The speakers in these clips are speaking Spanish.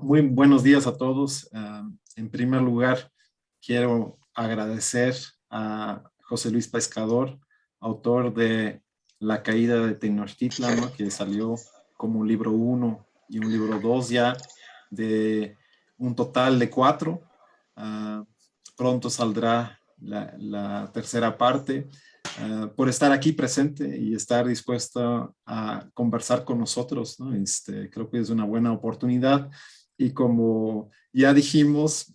Muy buenos días a todos. En primer lugar, quiero agradecer a José Luis Pescador, autor de La caída de Tenochtitlan, ¿no? Que salió como un libro 1 y un libro 2 ya, de un total de 4. Ah, Pronto saldrá la tercera parte. Por estar aquí presente y estar dispuesto a conversar con nosotros, ¿no? Creo que es una buena oportunidad y como ya dijimos,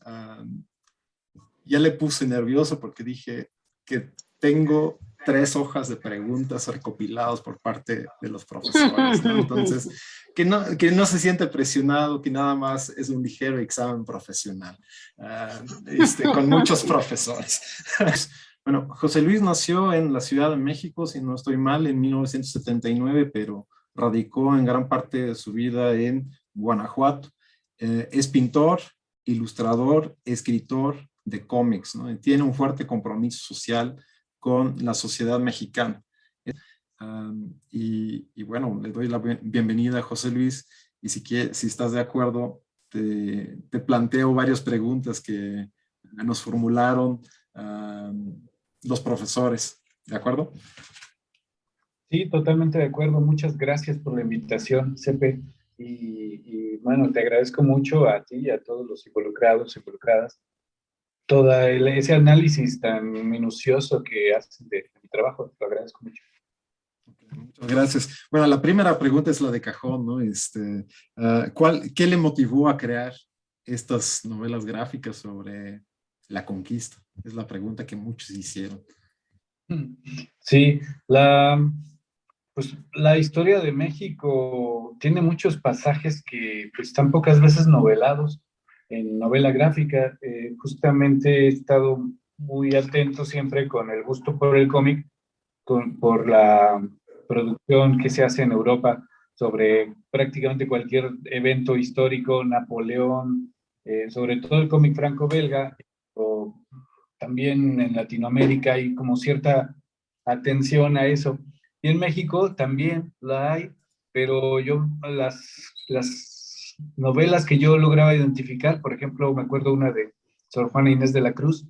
ya le puse nervioso porque dije que tengo 3 hojas de preguntas recopiladas por parte de los profesores, ¿no? Entonces, que no se siente presionado, que nada más es un ligero examen profesional, con muchos profesores. Bueno, José Luis nació en la Ciudad de México, si no estoy mal, en 1979, pero radicó en gran parte de su vida en Guanajuato. Es pintor, ilustrador, escritor de cómics, ¿no? Y tiene un fuerte compromiso social con la sociedad mexicana. Y bueno, le doy la bienvenida a José Luis y si estás de acuerdo, te planteo varias preguntas que nos formularon los profesores, ¿de acuerdo? Sí, totalmente de acuerdo. Muchas gracias por la invitación, Cepe. Bueno, te agradezco mucho a ti y a todos los involucrados, involucradas, ese análisis tan minucioso que haces de mi trabajo. Te lo agradezco mucho. Muchas gracias. Bueno, la primera pregunta es la de cajón, ¿no? ¿Qué le motivó a crear estas novelas gráficas sobre la conquista? Es la pregunta que muchos hicieron. Sí, pues la historia de México tiene muchos pasajes que pues, están pocas veces novelados en novela gráfica. Justamente he estado muy atento siempre con el gusto por el cómic, por la producción que se hace en Europa sobre prácticamente cualquier evento histórico, Napoleón, sobre todo el cómic franco-belga, o también en Latinoamérica hay como cierta atención a eso. Y en México también la hay, pero las novelas que yo lograba identificar, por ejemplo, me acuerdo una de Sor Juana Inés de la Cruz,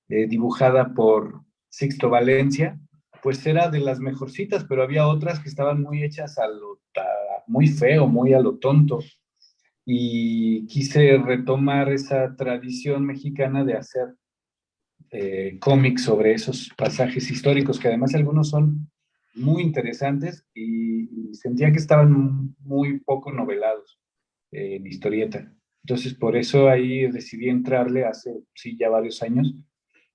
dibujada por Sixto Valencia, pues era de las mejorcitas, pero había otras que estaban muy hechas muy feo, muy a lo tonto. Y quise retomar esa tradición mexicana de hacer cómics sobre esos pasajes históricos, que además algunos son muy interesantes y sentía que estaban muy poco novelados en historieta. Entonces, por eso ahí decidí entrarle hace, sí, ya varios años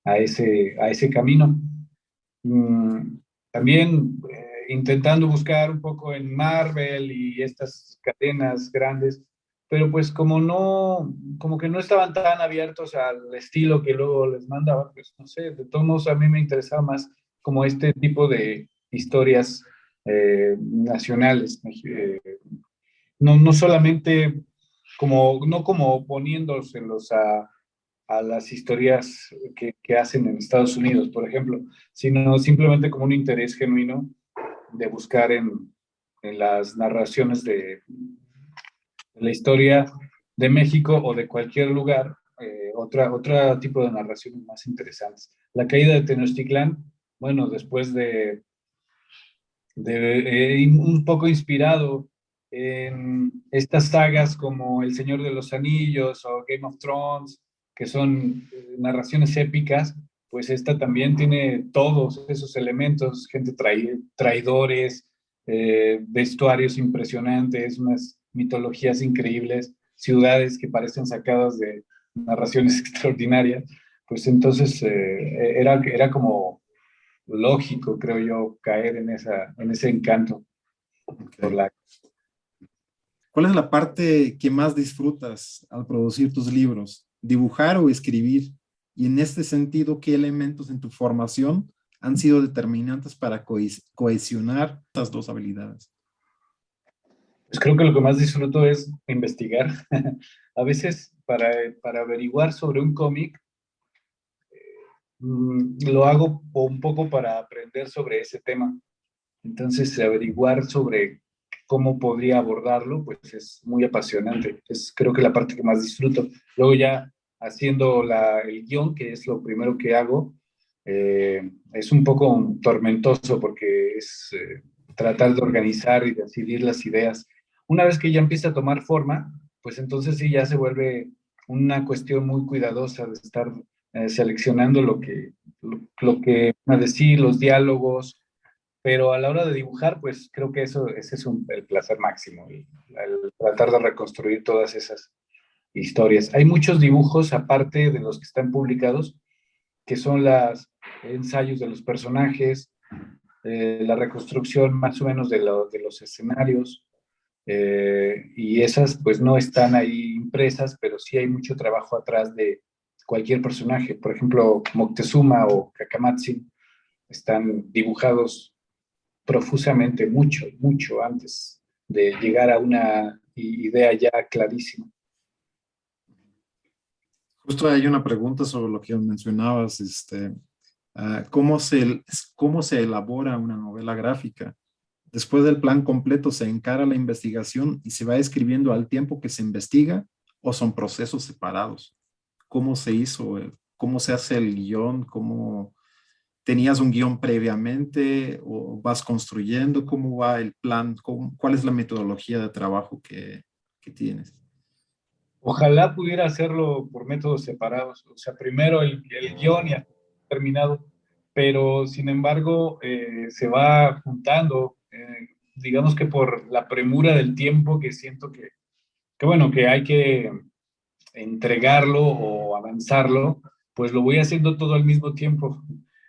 a ese camino. También intentando buscar un poco en Marvel y estas cadenas grandes, pero pues como que no estaban tan abiertos al estilo que luego les mandaba, pues no sé, de todos modos a mí me interesaba más como este tipo de historias nacionales, no solamente no como poniéndoselos a las historias que hacen en Estados Unidos, por ejemplo, sino simplemente como un interés genuino de buscar en las narraciones de la historia de México o de cualquier lugar, otro tipo de narraciones más interesantes. La caída de Tenochtitlán, bueno, después un poco inspirado en estas sagas como El Señor de los Anillos o Game of Thrones, que son narraciones épicas, pues esta también tiene todos esos elementos, gente traidores, vestuarios impresionantes, unas mitologías increíbles, ciudades que parecen sacadas de narraciones extraordinarias. Pues entonces era como lógico, creo yo, caer en ese encanto por Okay. la... ¿Cuál es la parte que más disfrutas al producir tus libros? ¿Dibujar o escribir? Y en este sentido, ¿qué elementos en tu formación han sido determinantes para cohesionar estas dos habilidades? Pues creo que lo que más disfruto es investigar. A veces para averiguar sobre un cómic, lo hago un poco para aprender sobre ese tema. Entonces, averiguar sobre cómo podría abordarlo, pues es muy apasionante. Es creo que la parte que más disfruto. Luego ya haciendo el guión, que es lo primero que hago, es un poco tormentoso porque es tratar de organizar y decidir las ideas. Una vez que ya empieza a tomar forma, pues entonces sí ya se vuelve una cuestión muy cuidadosa de estar seleccionando lo que van a decir, los diálogos, pero a la hora de dibujar, pues creo que ese es el placer máximo, el tratar de reconstruir todas esas historias. Hay muchos dibujos, aparte de los que están publicados, que son los ensayos de los personajes, la reconstrucción más o menos de los escenarios, y esas pues no están ahí impresas, pero sí hay mucho trabajo atrás de cualquier personaje. Por ejemplo, Moctezuma o Kakamatsu están dibujados profusamente, mucho, mucho antes de llegar a una idea ya clarísima. Justo hay una pregunta sobre lo que mencionabas, ¿cómo se elabora una novela gráfica? Después del plan completo, ¿se encara la investigación y se va escribiendo al tiempo que se investiga o son procesos separados? ¿Cómo se hizo? ¿Cómo se hace el guión? ¿Cómo tenías un guión previamente o vas construyendo? ¿Cómo va el plan? ¿Cuál es la metodología de trabajo que tienes? Ojalá pudiera hacerlo por métodos separados, o sea, primero el guión y terminado, pero sin embargo se va juntando, digamos que por la premura del tiempo que siento que bueno, que hay que entregarlo o avanzarlo, pues lo voy haciendo todo al mismo tiempo.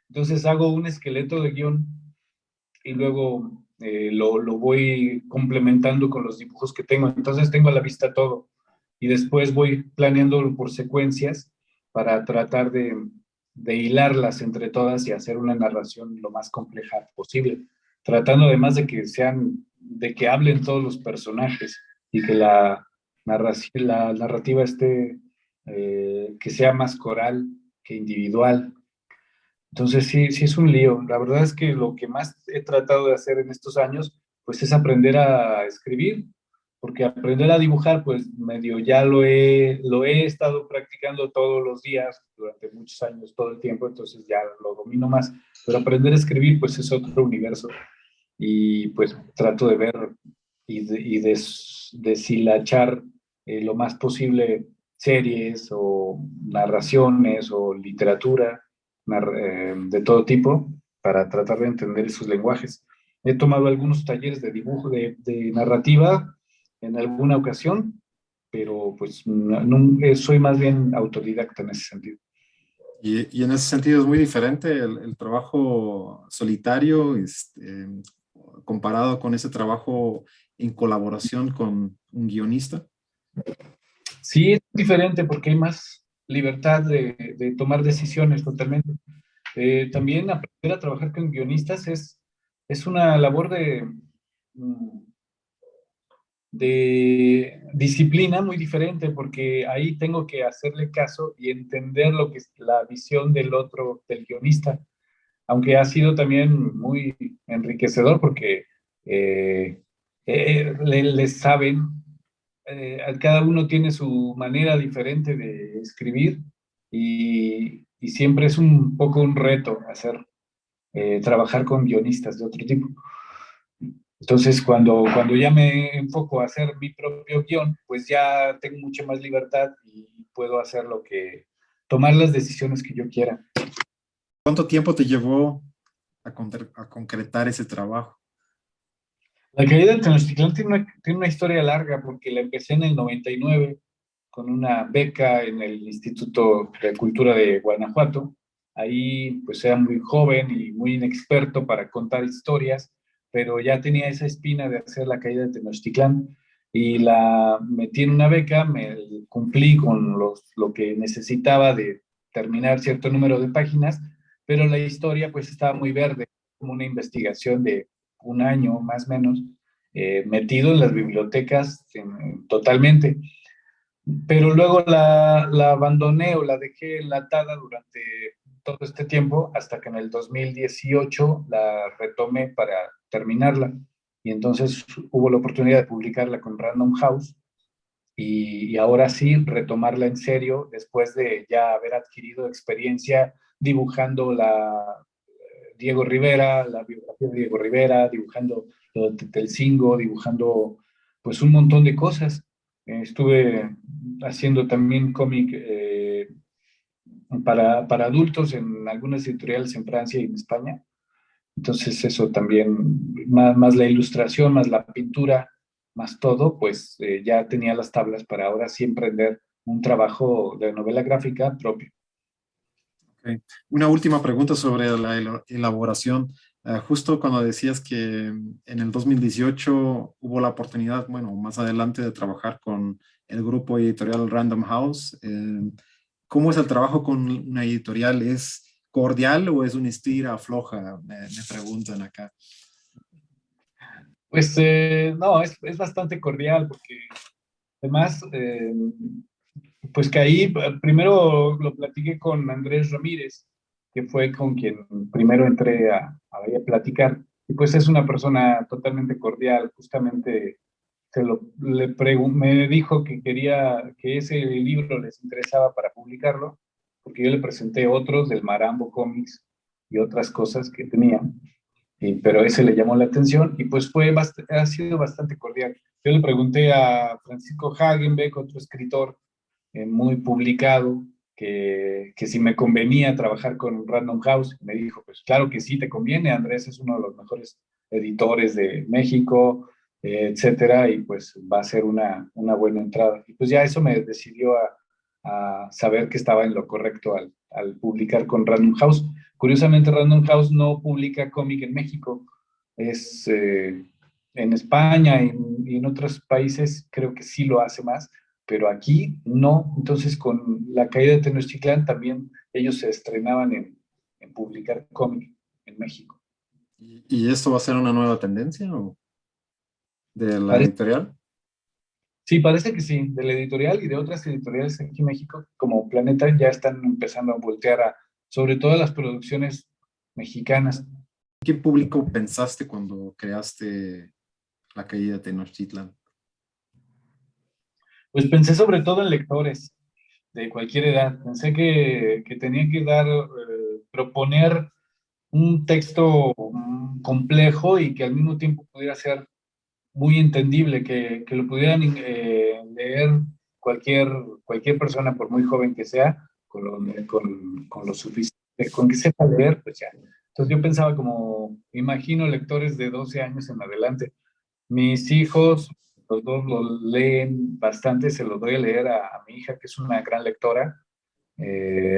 Entonces hago un esqueleto de guión y luego lo voy complementando con los dibujos que tengo. Entonces tengo a la vista todo y después voy planeándolo por secuencias para tratar de hilarlas entre todas y hacer una narración lo más compleja posible, tratando además de que hablen todos los personajes y que la narrativa esté, que sea más coral que individual. Entonces sí, sí es un lío. La verdad es que lo que más he tratado de hacer en estos años, pues es aprender a escribir, porque aprender a dibujar, pues medio ya lo he estado practicando todos los días, durante muchos años, todo el tiempo, entonces ya lo domino más. Pero aprender a escribir, pues es otro universo. Y pues trato de ver deshilachar lo más posible series o narraciones o literatura de todo tipo para tratar de entender esos lenguajes. He tomado algunos talleres de dibujo, de narrativa en alguna ocasión, pero pues soy más bien autodidacta en ese sentido. Y en ese sentido es muy diferente el trabajo solitario, comparado con ese trabajo en colaboración con un guionista. Sí, es diferente porque hay más libertad de tomar decisiones totalmente. También aprender a trabajar con guionistas es una labor mm, de disciplina muy diferente porque ahí tengo que hacerle caso y entender lo que es la visión del otro, del guionista, aunque ha sido también muy enriquecedor porque les saben, cada uno tiene su manera diferente de escribir y siempre es un poco un reto trabajar con guionistas de otro tipo. Entonces, cuando ya me enfoco a hacer mi propio guión, pues ya tengo mucha más libertad y puedo hacer tomar las decisiones que yo quiera. ¿Cuánto tiempo te llevó a concretar ese trabajo? La caída de Tenochtitlán tiene una historia larga porque la empecé en el 99 con una beca en el Instituto de Cultura de Guanajuato. Ahí pues era muy joven y muy inexperto para contar historias, pero ya tenía esa espina de hacer la caída de Tenochtitlán y la metí en una beca, me cumplí con lo que necesitaba de terminar cierto número de páginas, pero la historia pues estaba muy verde, como una investigación de un año más o menos, metido en las bibliotecas totalmente. Pero luego la abandoné o la dejé enlatada durante todo este tiempo hasta que en el 2018 la retomé para terminarla. y entonces hubo la oportunidad de publicarla con Random House, y ahora sí retomarla en serio después de ya haber adquirido experiencia dibujando Diego Rivera, la biografía de Diego Rivera, dibujando lo de Telcingo, dibujando pues un montón de cosas. Estuve haciendo también cómic para adultos en algunas editoriales en Francia y en España. Entonces eso también, más la ilustración, más la pintura, más todo, pues ya tenía las tablas para ahora sí emprender un trabajo de novela gráfica propio. Ok. Una última pregunta sobre la elaboración. Justo cuando decías que en el 2018 hubo la oportunidad, bueno, más adelante de trabajar con el grupo editorial Random House, ¿cómo es el trabajo con una editorial? ¿Es cordial o es una estira floja? Me preguntan acá. Pues no, es bastante cordial porque además, pues que ahí primero lo platiqué con Andrés Ramírez, que fue con quien primero entré ahí a platicar, y pues es una persona totalmente cordial, justamente me dijo que quería que ese libro les interesaba para publicarlo, porque yo le presenté otros del Marambo Comics y otras cosas que tenía, pero ese le llamó la atención y pues ha sido bastante cordial. Yo le pregunté a Francisco Hagenbeck, otro escritor muy publicado, que si me convenía trabajar con Random House. Me dijo, pues claro que sí, te conviene, Andrés es uno de los mejores editores de México, etcétera, y pues va a ser una buena entrada. Y pues ya eso me decidió a saber que estaba en lo correcto al publicar con Random House. Curiosamente, Random House no publica cómic en México, es en España y en otros países creo que sí lo hace más, pero aquí no. Entonces, con la caída de Tenochtitlán también ellos se estrenaban en publicar cómic en México. ¿Y esto va a ser una nueva tendencia o de la Parece, editorial? sí, parece que sí, de la editorial y de otras editoriales aquí en México, como Planeta, ya están empezando a voltear sobre todo las producciones mexicanas. ¿Qué público pensaste cuando creaste La caída de Tenochtitlan? Pues pensé sobre todo en lectores de cualquier edad. Pensé que tenían que proponer un texto complejo y que al mismo tiempo pudiera ser muy entendible, que lo pudieran leer cualquier, cualquier persona, por muy joven que sea, con lo suficiente, con que sepa leer, pues ya. Entonces yo pensaba como, imagino lectores de 12 años en adelante. Mis hijos, los dos lo leen bastante, se los doy a leer a mi hija, que es una gran lectora.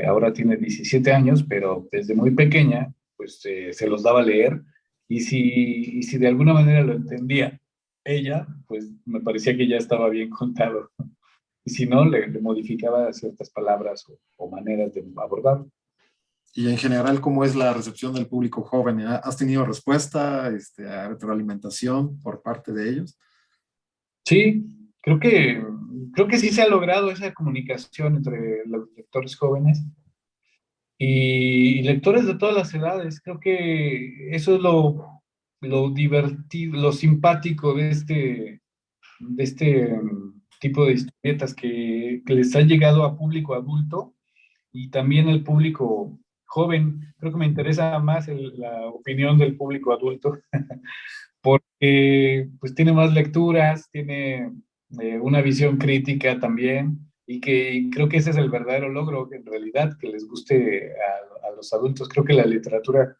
Ahora tiene 17 años, pero desde muy pequeña, pues se los daba a leer. Y si de alguna manera lo entendía ella, pues me parecía que ya estaba bien contado. Y si no, le modificaba ciertas palabras o maneras de abordar. Y en general, ¿cómo es la recepción del público joven? ¿Has tenido respuesta, retroalimentación por parte de ellos? Sí, creo que sí se ha logrado esa comunicación entre los lectores jóvenes y lectores de todas las edades. Creo que eso es lo divertido, lo simpático de este tipo de historietas que les ha llegado a público adulto y también al público joven. Creo que me interesa más la opinión del público adulto porque pues tiene más lecturas, tiene una visión crítica también y creo que ese es el verdadero logro en realidad, que les guste a los adultos. Creo que la literatura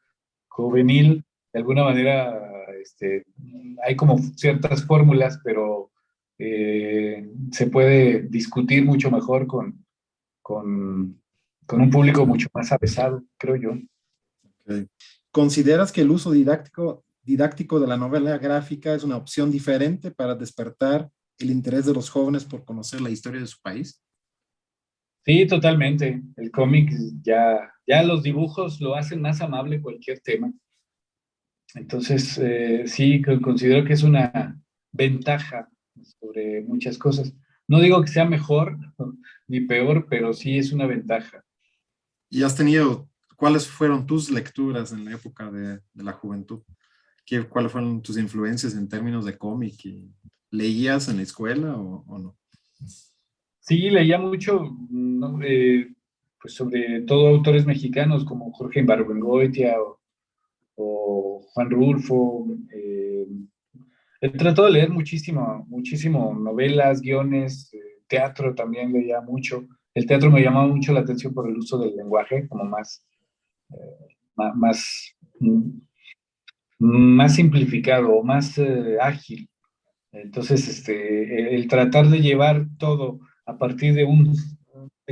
juvenil, de alguna manera, hay como ciertas fórmulas, pero se puede discutir mucho mejor con, con un público mucho más avesado, creo yo. Ok. ¿Consideras que el uso didáctico de la novela gráfica es una opción diferente para despertar el interés de los jóvenes por conocer la historia de su país? Sí, totalmente. El cómic ya los dibujos lo hacen más amable cualquier tema. Entonces, sí, considero que es una ventaja sobre muchas cosas. No digo que sea mejor ni peor, pero sí es una ventaja. ¿Y has tenido, cuáles fueron tus lecturas en la época de la juventud? ¿Cuáles fueron tus influencias en términos de cómic? ¿Leías en la escuela o no? Sí, leía mucho, ¿no? Pues sobre todo autores mexicanos como Jorge Ibargüengoitia o Juan Rulfo. He tratado de leer muchísimo, muchísimo novelas, guiones, teatro también leía mucho. El teatro me llamaba mucho la atención por el uso del lenguaje, como más, más simplificado, más ágil. Entonces, el tratar de llevar todo a partir de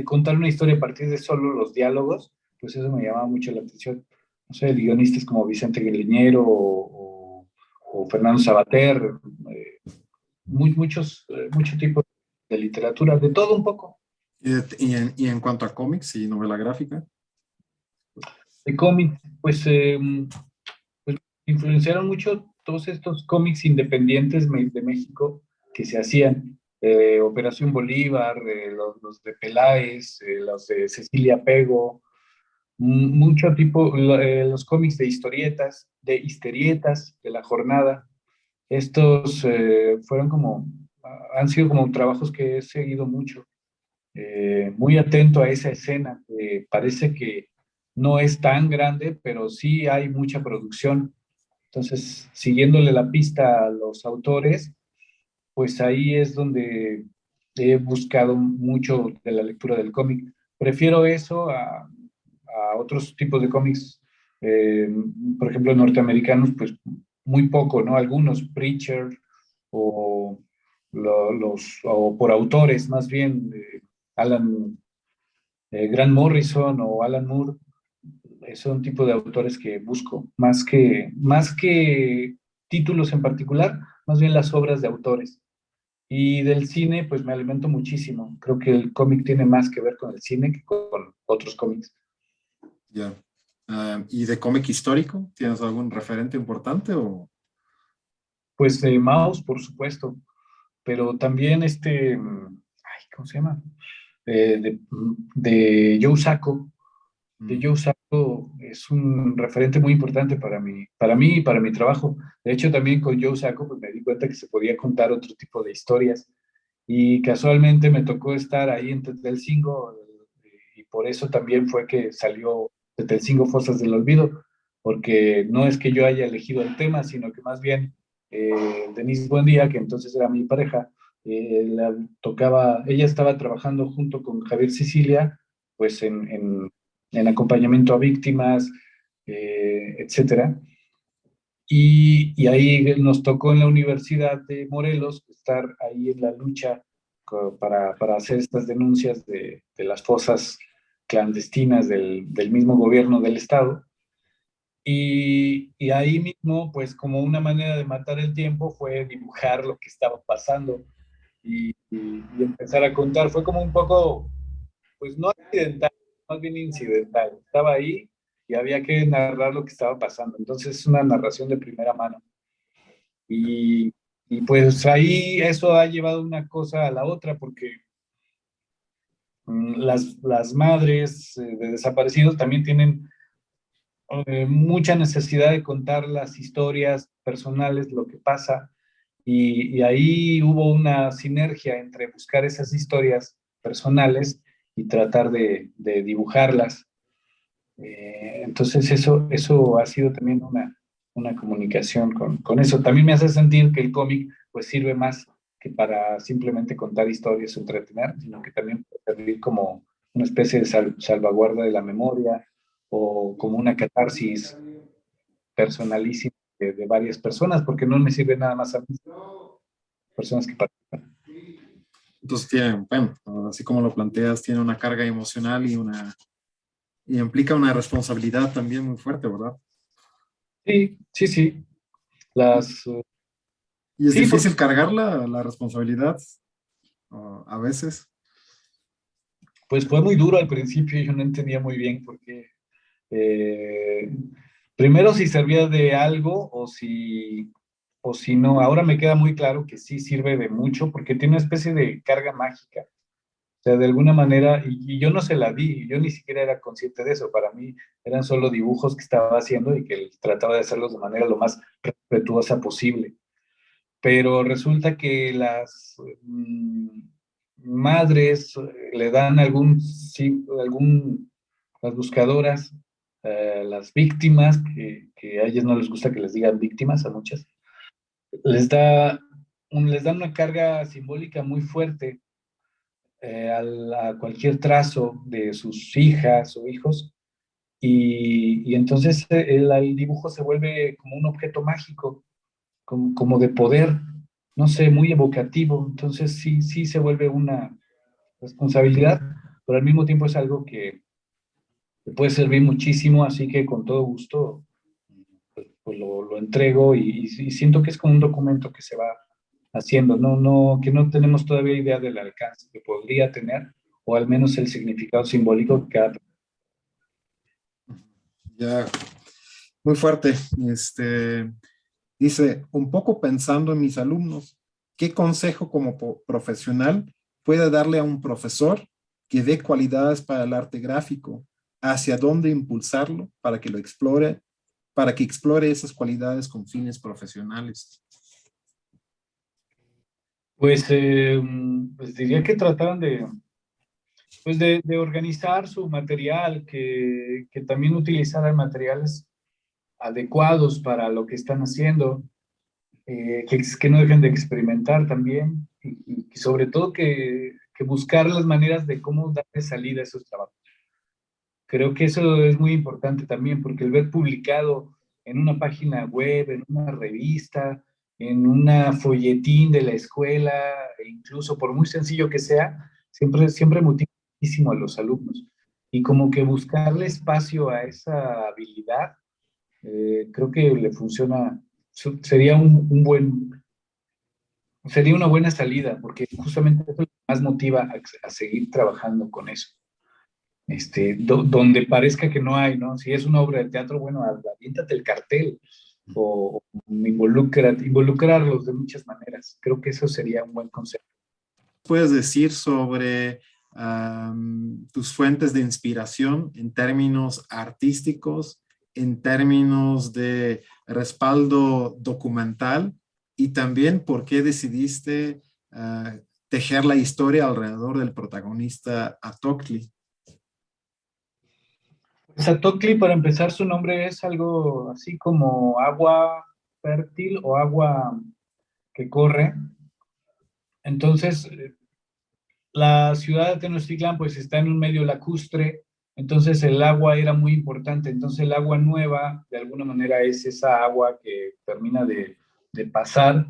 contar una historia a partir de solo los diálogos, pues eso me llamaba mucho la atención. No sé, guionistas como Vicente Gueleñero o Fernando Sabater, muchos tipos de literatura, de todo un poco. Y en cuanto a cómics y novela gráfica, De cómics, pues, pues influenciaron mucho todos estos cómics independientes de México que se hacían. Operación Bolívar, los de Peláez, los de Cecilia Pego, mucho tipo, los cómics de historietas, de La Jornada. Estos fueron como, han sido como trabajos que he seguido mucho, muy atento a esa escena, que parece que no es tan grande, pero sí hay mucha producción. Entonces, siguiéndole la pista a los autores, pues ahí es donde he buscado mucho de la lectura del cómic. Prefiero eso a otros tipos de cómics, eh, por ejemplo, norteamericanos, pues muy poco, ¿no? Algunos, Preacher o, o por autores, más bien, Alan, Grant Morrison o Alan Moore, son tipo de autores que busco, más que títulos en particular, más bien las obras de autores. Y del cine, pues me alimento muchísimo. Creo que el cómic tiene más que ver con el cine que con otros cómics. ya. ¿Y de cómic histórico? ¿Tienes algún referente importante o? Pues Maus, por supuesto, pero también ay, ¿cómo se llama? De Joe Sacco. De Mm, Joe Sacco es un referente muy importante para mí y para mi trabajo. De hecho, también con Joe Sacco pues me di cuenta que se podía contar otro tipo de historias. Y casualmente me tocó estar ahí en Tetelcingo y por eso también fue que salió Tetelcingo Fosas del Olvido, porque no es que yo haya elegido el tema, sino que más bien Denise Buendía, que entonces era mi pareja, ella estaba trabajando junto con Javier Sicilia, pues en acompañamiento a víctimas, etcétera. Y ahí nos tocó en la Universidad de Morelos estar ahí en la lucha para hacer estas denuncias de las fosas clandestinas del mismo gobierno del estado. Y ahí mismo, pues como una manera de matar el tiempo, fue dibujar lo que estaba pasando y empezar a contar. Fue como un poco, pues no accidental, más bien incidental. Estaba ahí y había que narrar lo que estaba pasando. Entonces es una narración de primera mano. Y, y pues ahí eso ha llevado una cosa a la otra, porque las madres de desaparecidos también tienen mucha necesidad de contar las historias personales, lo que pasa, y ahí hubo una sinergia entre buscar esas historias personales y tratar de dibujarlas. Entonces eso ha sido también una comunicación con eso. También me hace sentir que el cómic pues sirve más que para simplemente contar historias o entretener, sino que también puede servir como una especie de salvaguarda de la memoria o como una catarsis personalísima de varias personas, porque no me sirve nada más a mí, personas que participan. entonces tiene, bueno, así como lo planteas, tiene una carga emocional y implica una responsabilidad también muy fuerte, ¿verdad? Sí, sí, sí. Las, Y es sí, difícil cargar la responsabilidad a veces. pues fue muy duro al principio, yo no entendía muy bien por qué. Eh, Primero si servía de algo o si no. Ahora me queda muy claro que sí sirve de mucho porque tiene una especie de carga mágica. O sea, de alguna manera, y yo no se la di, yo ni siquiera era consciente de eso. Para mí eran solo dibujos que estaba haciendo y que trataba de hacerlos de manera lo más respetuosa posible. Pero resulta que las madres le dan sí, las buscadoras, las víctimas, que a ellas no les gusta que les digan víctimas, a muchas, les da les dan una carga simbólica muy fuerte a cualquier trazo de sus hijas o hijos, y entonces el dibujo se vuelve como un objeto mágico, como de poder, no sé, muy evocativo. Entonces sí, sí se vuelve una responsabilidad, pero al mismo tiempo es algo que puede servir muchísimo, así que con todo gusto pues lo entrego, y siento que es como un documento que se va haciendo, que no tenemos todavía idea del alcance que podría tener, o al menos el significado simbólico que cada. Ya, muy fuerte. Dice, un poco pensando en mis alumnos, ¿qué consejo como profesional puede darle a un profesor que ve cualidades para el arte gráfico? ¿Hacia dónde impulsarlo para que lo explore, para que explore esas cualidades con fines profesionales? Pues diría que trataran de organizar su material, que también utilizaran materiales adecuados para lo que están haciendo, que no dejen de experimentar también, y sobre todo que buscar las maneras de cómo darle salida a esos trabajos. Creo que eso es muy importante también, porque el ver publicado en una página web, en una revista, en una folletín de la escuela, e incluso por muy sencillo que sea, siempre motiva muchísimo a los alumnos. Y como que buscarle espacio a esa habilidad, creo que le funciona, sería sería una buena salida, porque justamente eso es lo que más motiva a seguir trabajando con eso. Donde parezca que no hay, ¿no? Si es una obra de teatro, bueno, aviéntate el cartel, o involucrarlos de muchas maneras. Creo que eso sería un buen consejo. ¿Puedes decir sobre tus fuentes de inspiración en términos artísticos, en términos de respaldo documental, y también por qué decidiste tejer la historia alrededor del protagonista Atocli? Satocli, para empezar, su nombre es algo así como agua fértil o agua que corre. Entonces, la ciudad de Tenochtitlán pues está en un medio lacustre, entonces el agua era muy importante. Entonces el agua nueva, de alguna manera, es esa agua que termina de pasar,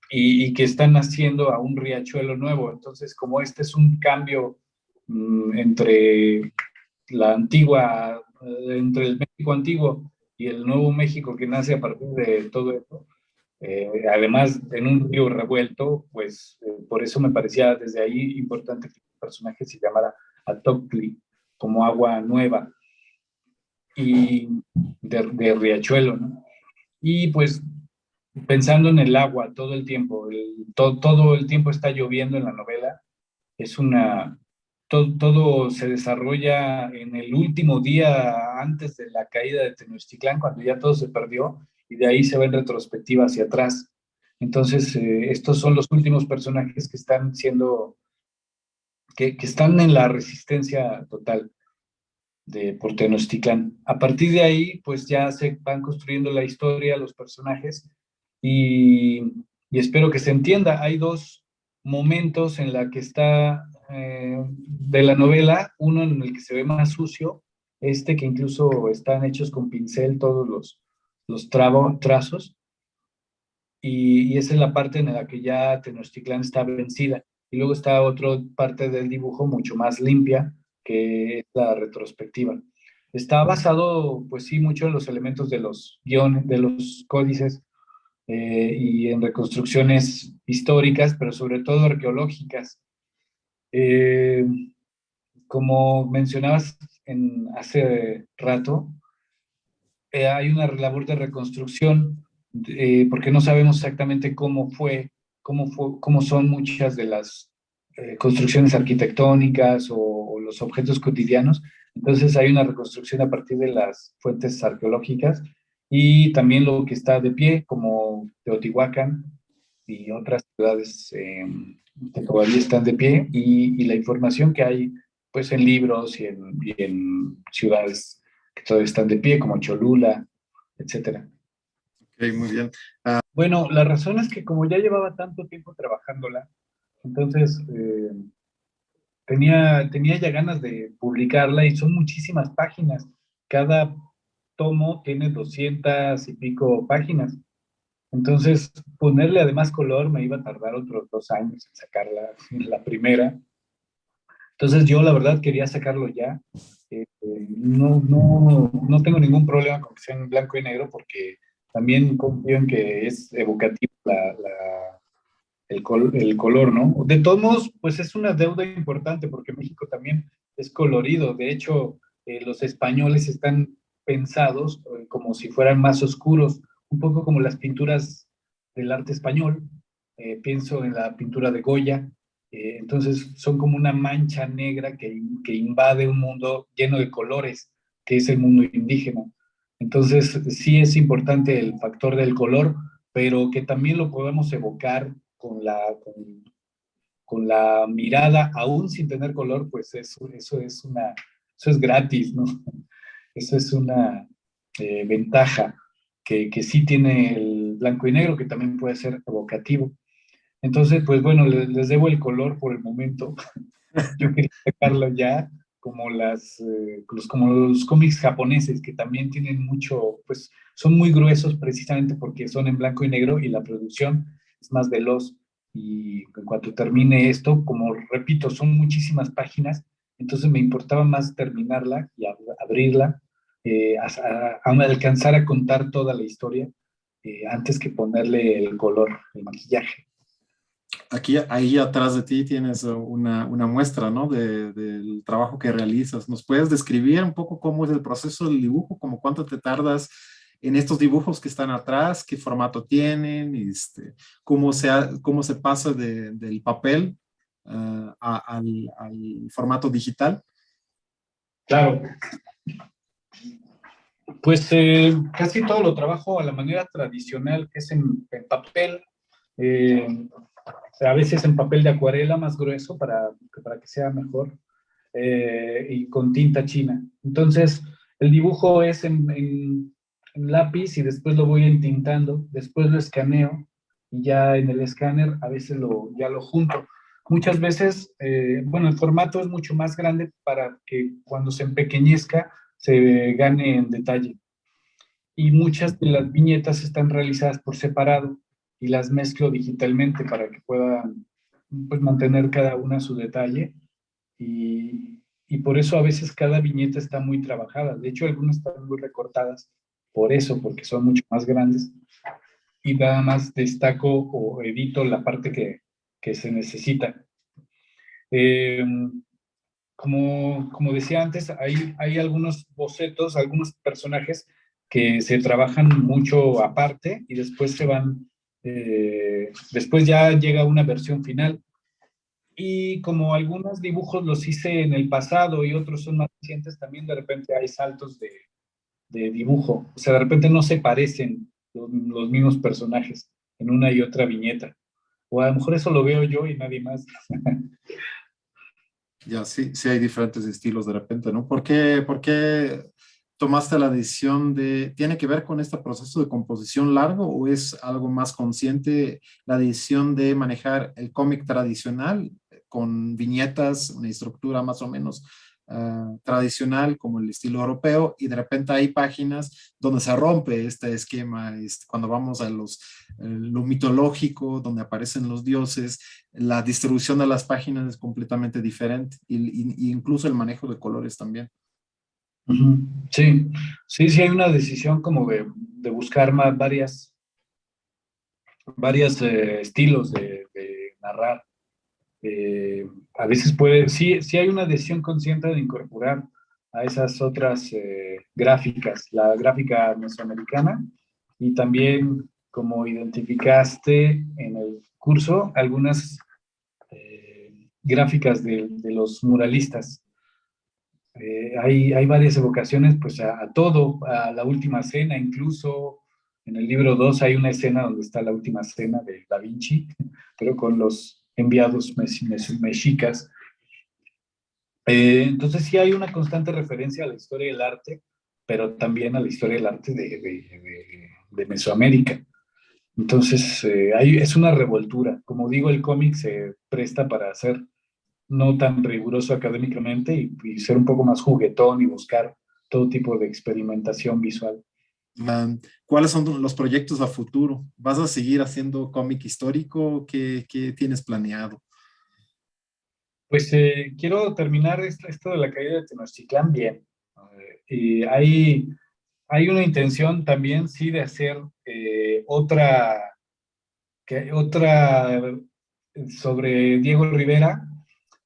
y que están haciendo a un riachuelo nuevo. Entonces, como este es un cambio entre la antigua, entre el México antiguo y el nuevo México que nace a partir de todo esto, además en un río revuelto, pues por eso me parecía desde ahí importante que el personaje se llamara Atocli, como agua nueva, y de riachuelo, ¿no? Y pues pensando en el agua todo el tiempo, todo el tiempo está lloviendo en la novela. Es todo se desarrolla en el último día antes de la caída de Tenochtitlán, cuando ya todo se perdió, y de ahí se va en retrospectiva hacia atrás. Entonces, estos son los últimos personajes que que están en la resistencia total por Tenochtitlán. A partir de ahí, pues ya se van construyendo la historia, los personajes, y, y espero que se entienda. Hay dos momentos en la que está de la novela, uno en el que se ve más sucio, que incluso están hechos con pincel todos los trazos, y esa es la parte en la que ya Tenochtitlán está vencida. Y luego está otra parte del dibujo mucho más limpia, que es la retrospectiva. Está basado, pues sí, mucho en los elementos de los guiones, de los códices, y en reconstrucciones históricas, pero sobre todo arqueológicas. Eh, Como mencionabas hace rato, hay una labor de reconstrucción, porque no sabemos exactamente cómo son muchas de las construcciones arquitectónicas o los objetos cotidianos. Entonces hay una reconstrucción a partir de las fuentes arqueológicas y también lo que está de pie, como Teotihuacán y otras ciudades que todavía están de pie, y la información que hay pues en libros y en ciudades que todavía están de pie, como Cholula, etcétera. Ok, muy bien. Bueno, la razón es que como ya llevaba tanto tiempo trabajándola, entonces tenía ya ganas de publicarla y son muchísimas páginas. Cada tomo tiene 200 y pico páginas. Entonces, ponerle además color me iba a tardar otros 2 años en sacarla, en la primera. Entonces, yo la verdad quería sacarlo ya. No tengo ningún problema con que sea en blanco y negro porque también confío en que es evocativo el color, ¿no? De todos modos, pues es una deuda importante porque México también es colorido. De hecho, los españoles están pensados como si fueran más oscuros, un poco como las pinturas del arte español. Pienso en la pintura de Goya. Entonces, son como una mancha negra que invade un mundo lleno de colores, que es el mundo indígena. Entonces, sí es importante el factor del color, pero que también lo podemos evocar con la mirada, aún sin tener color, pues eso es gratis, ¿no? Eso es una ventaja que sí tiene el blanco y negro, que también puede ser evocativo. Entonces, pues bueno, les debo el color por el momento. Yo quería sacarlo ya, como los cómics japoneses, que también tienen mucho, pues son muy gruesos precisamente porque son en blanco y negro y la producción es más veloz. Y en cuanto termine esto, como repito, son muchísimas páginas, entonces me importaba más terminarla y abrirla, alcanzar a contar toda la historia, antes que ponerle el color, el maquillaje. Aquí, ahí atrás de ti tienes una muestra, ¿no? Del trabajo que realizas. ¿Nos puedes describir un poco cómo es el proceso del dibujo? ¿Cómo cuánto te tardas en estos dibujos que están atrás? ¿Qué formato tienen? Cómo se pasa del papel al formato digital? Claro, pues casi todo lo trabajo a la manera tradicional, que es en papel, eh, a veces en papel de acuarela más grueso para que sea mejor, y con tinta china. Entonces, el dibujo es en lápiz y después lo voy entintando, después lo escaneo y ya en el escáner a veces ya lo junto. Muchas veces, bueno, el formato es mucho más grande para que cuando se empequeñezca se gane en detalle. Y muchas de las viñetas están realizadas por separado y las mezclo digitalmente para que puedan, pues, mantener cada una su detalle, y por eso a veces cada viñeta está muy trabajada. De hecho, algunas están muy recortadas por eso, porque son mucho más grandes y nada más destaco o edito la parte que se necesita. Eh, como decía antes, hay algunos bocetos, algunos personajes que se trabajan mucho aparte y después después ya llega una versión final. Y como algunos dibujos los hice en el pasado y otros son más recientes, también de repente hay saltos de dibujo. O sea, de repente no se parecen los mismos personajes en una y otra viñeta. O a lo mejor eso lo veo yo y nadie más. Ya, sí, sí hay diferentes estilos de repente, ¿no? Por qué tomaste la decisión tiene que ver con este proceso de composición largo o es algo más consciente la decisión de manejar el cómic tradicional con viñetas, una estructura más o menos tradicional como el estilo europeo y de repente hay páginas donde se rompe este esquema, cuando vamos a lo mitológico, donde aparecen los dioses, la distribución de las páginas es completamente diferente y incluso el manejo de colores también. Ujú. Sí, sí hay una decisión como de buscar varias estilos de narrar. A veces sí hay una decisión consciente de incorporar a esas otras gráficas, la gráfica mesoamericana y también, como identificaste en el curso, algunas gráficas de los muralistas. Hay varias evocaciones pues a todo, a la última cena, incluso en el libro 2 hay una escena donde está la última cena de Da Vinci, pero con los enviados mexicas. Entonces sí hay una constante referencia a la historia del arte, pero también a la historia del arte de Mesoamérica. Entonces es una revoltura. Como digo, el cómic se presta para ser no tan riguroso académicamente y ser un poco más juguetón y buscar todo tipo de experimentación visual. ¿Cuáles son los proyectos a futuro? ¿Vas a seguir haciendo cómic histórico? ¿Qué tienes planeado? Pues quiero terminar esto de la caída de Tenochtitlán bien. Y hay una intención también, sí, de hacer otra sobre Diego Rivera,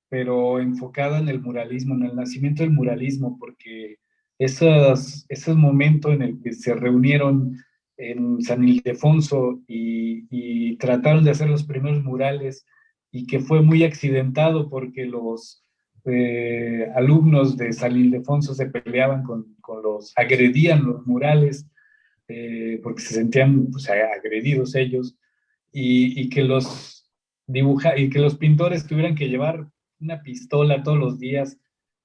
pero enfocada en el muralismo, en el nacimiento del muralismo, porque esos momentos en el que se reunieron en San Ildefonso y trataron de hacer los primeros murales y que fue muy accidentado porque los alumnos de San Ildefonso se peleaban agredían los murales porque se sentían pues, agredidos ellos y que y que los pintores tuvieran que llevar una pistola todos los días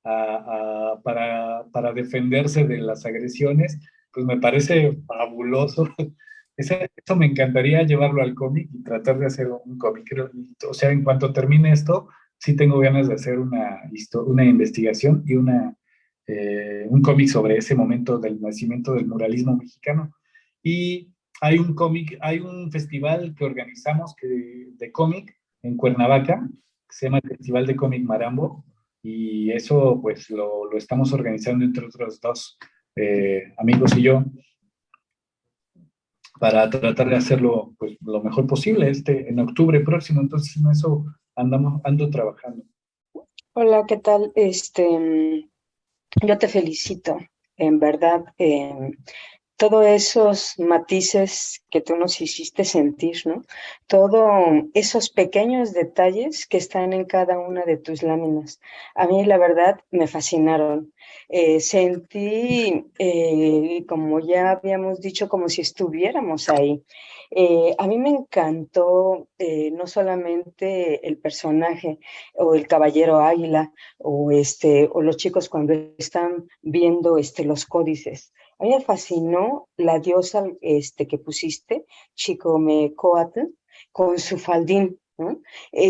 para defenderse de las agresiones, pues me parece fabuloso. Eso me encantaría llevarlo al cómic y tratar de hacer un cómic. O sea, en cuanto termine esto, sí tengo ganas de hacer una investigación y un cómic sobre ese momento del nacimiento del muralismo mexicano. Y hay un festival que organizamos de cómic en Cuernavaca, que se llama el Festival de Cómic Marambo, y eso pues lo estamos organizando entre otros dos amigos y yo para tratar de hacerlo pues lo mejor posible en octubre próximo, entonces en eso ando trabajando. Hola, ¿qué tal? Yo te felicito, en verdad. Todos esos matices que tú nos hiciste sentir, ¿no? Todos esos pequeños detalles que están en cada una de tus láminas. A mí, la verdad, me fascinaron. Sentí, como ya habíamos dicho, como si estuviéramos ahí. A mí me encantó no solamente el personaje o el caballero águila o los chicos cuando están viendo los códices. A mí me fascinó la diosa que pusiste, Chicomecoatl, con su faldín, ¿no?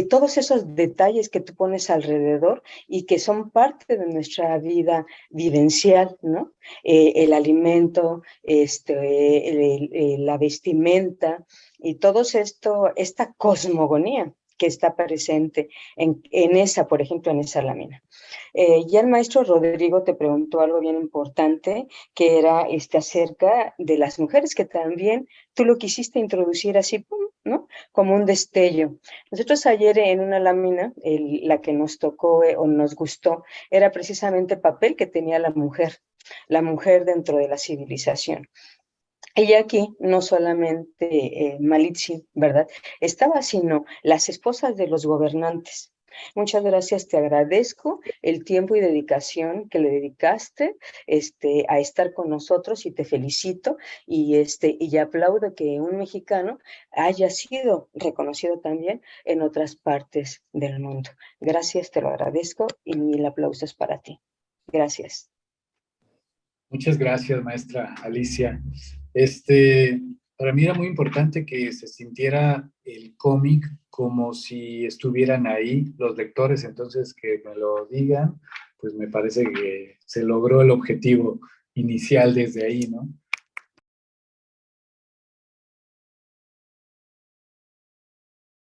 Todos esos detalles que tú pones alrededor y que son parte de nuestra vida vivencial, ¿no? El alimento, la vestimenta y todo esto, esta cosmogonía que está presente por ejemplo, en esa lámina. Ya el maestro Rodrigo te preguntó algo bien importante, que era acerca de las mujeres, que también tú lo quisiste introducir así, pum, ¿no? Como un destello. Nosotros ayer en una lámina, la que nos tocó o nos gustó, era precisamente el papel que tenía la mujer dentro de la civilización. Y aquí no solamente Malitzin, ¿verdad? Estaba, sino las esposas de los gobernantes. Muchas gracias, te agradezco el tiempo y dedicación que le dedicaste a estar con nosotros y te felicito y aplaudo que un mexicano haya sido reconocido también en otras partes del mundo. Gracias, te lo agradezco y el aplauso es para ti. Gracias. Muchas gracias, maestra Alicia. Para mí era muy importante que se sintiera el cómic como si estuvieran ahí los lectores, entonces que me lo digan, pues me parece que se logró el objetivo inicial desde ahí, ¿no?